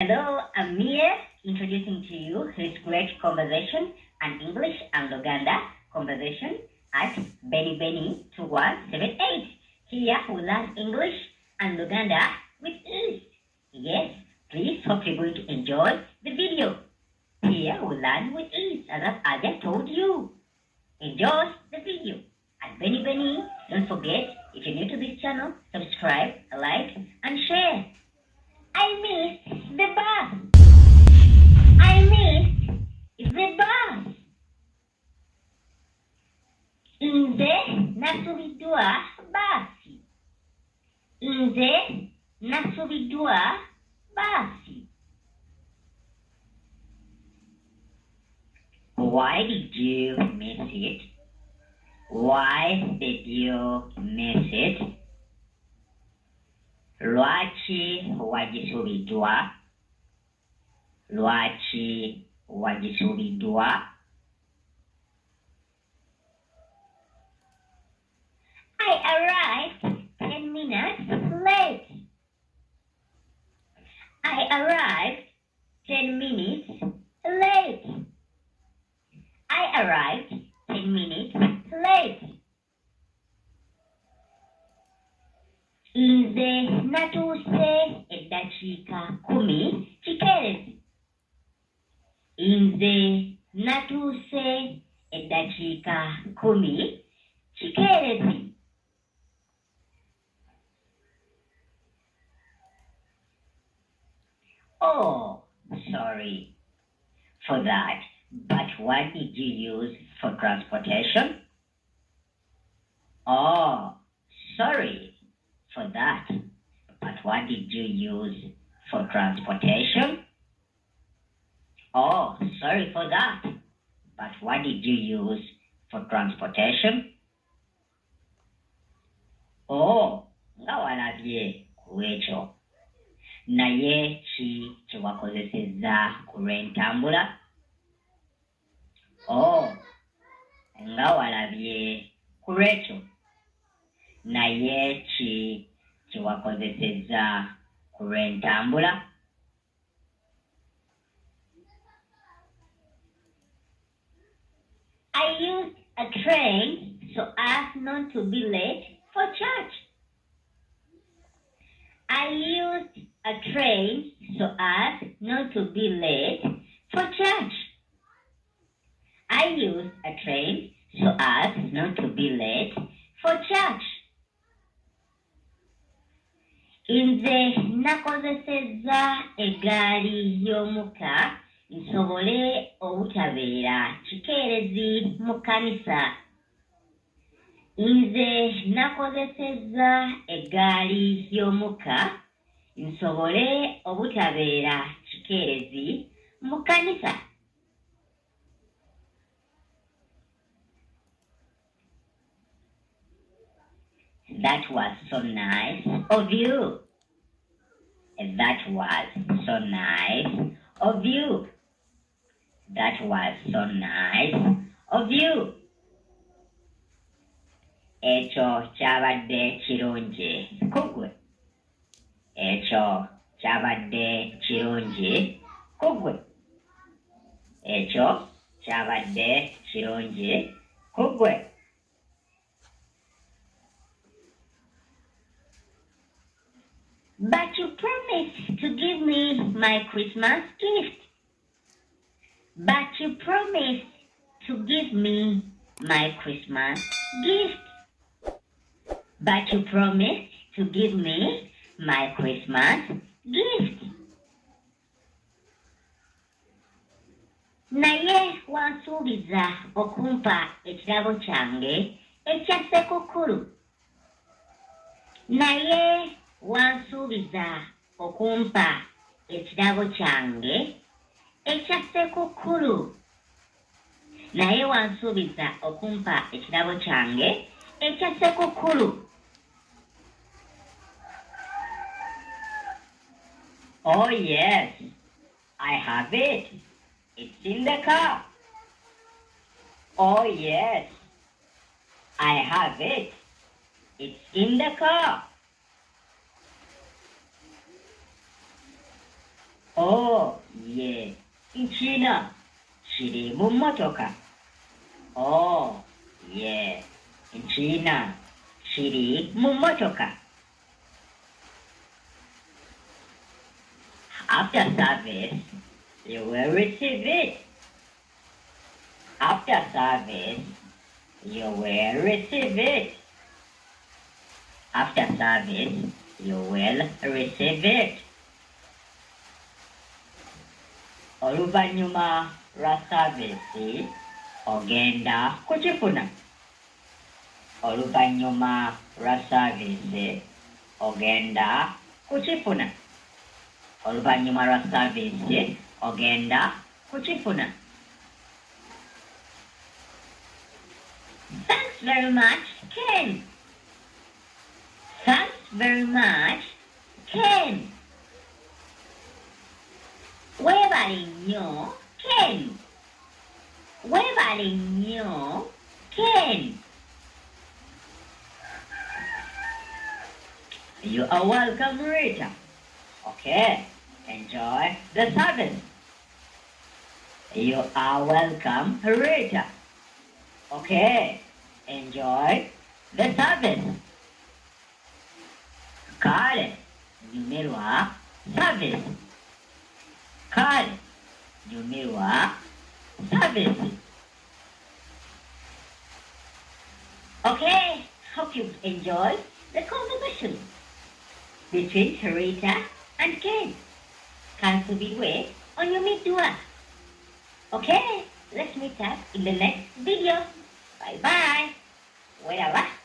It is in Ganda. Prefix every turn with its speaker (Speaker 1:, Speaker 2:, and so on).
Speaker 1: Hello, I'm Mia, introducing to you his great conversation and English and Luganda conversation at Benny 2178. Here we learn English and Luganda with ease. Yes, please hope you're going to enjoy the video. Here we learn with ease, as I just told you. Enjoy the video. At Benny, don't forget, if you're new to this channel, subscribe, like, and share. I missed the bus. I missed the bus. Nze nasubiddwa basi. Nze nasubiddwa basi. Why did you miss it? Why did you miss it? Lwaki wagisubiddwa? Lwaki wagisubiddwa? I arrived 10 minutes late. I arrived 10 minutes late. I arrived 10 minutes late. Nze natuuse eddakiika 10 kikeerezi. Nze natuuse eddakiika 10 kikeerezi. Oh, sorry for that. But what did you use for transportation? Oh, sorry for that. But what did you use for transportation? Oh, sorry for that. But what did you use for transportation? Oh, nga walabye ku ekyo. Naye ki kye wakozesezza ku lw'entambula? Oh, nga walabye ku lw'ekyo. Naye ki kye wakozesezza ku lw'entambula? I used a train so as not to be late for church. I used a train so as not to be late for church. I used a train so as not to be late for church. Nze nakozesezza eggaali y'omukka nsobole obutabeera kikeerezi mu kkanisa. Nze nakozesezza eggaali y'omukka nsobole obutabeera kikeerezi mu kkanisa. That was so nice of you. That was so nice of you. That was so nice of you. Ekyo kyabadde kirungi kugwe. Ekyo kyabadde kirungi kugwe. Ekyo kyabadde kirungi kugwe. But you promised to give me my Christmas gift. But you promised to give me my Christmas gift. But you promised to give me my Christmas gift. Naye wansuubiza okumpa ekirabo kyange ekya ssekukkulu. Naye wansuubiza okumpa ekirabo kyange ekya ssekukkulu. Naye wansuubiza okumpa ekirabo kyange ekya ssekukkulu. Oh yes, I have it. It's in the car. Oh yes, I have it. It's in the car. Oh, yeah. In China, shiri mumotoka. Oh, yeah. In China, shiri mumotoka. After service, you will receive it. After service, you will receive it. After service, you will receive it. Oluvannyuma lwa service, ogenda kukifuna. Oluvannyuma lwa service, ogenda kukifuna. Oluvannyuma lwa service, ogenda kukifuna. Thanks very much, Ken. Thanks very much, Ken. Weebale nnyo, Ken. Weebale nnyo, Ken. You are welcome, Rita. Okay, enjoy the service. You are welcome, Rita. Okay, enjoy the service. Kale, nyumirwa service. Kale, nyumirwa service. Okay, hope you enjoyed the conversation between Rita and Ken. Can't be wait on your meet to us. Okay, let's meet up in the next video. Bye bye. Wait a while.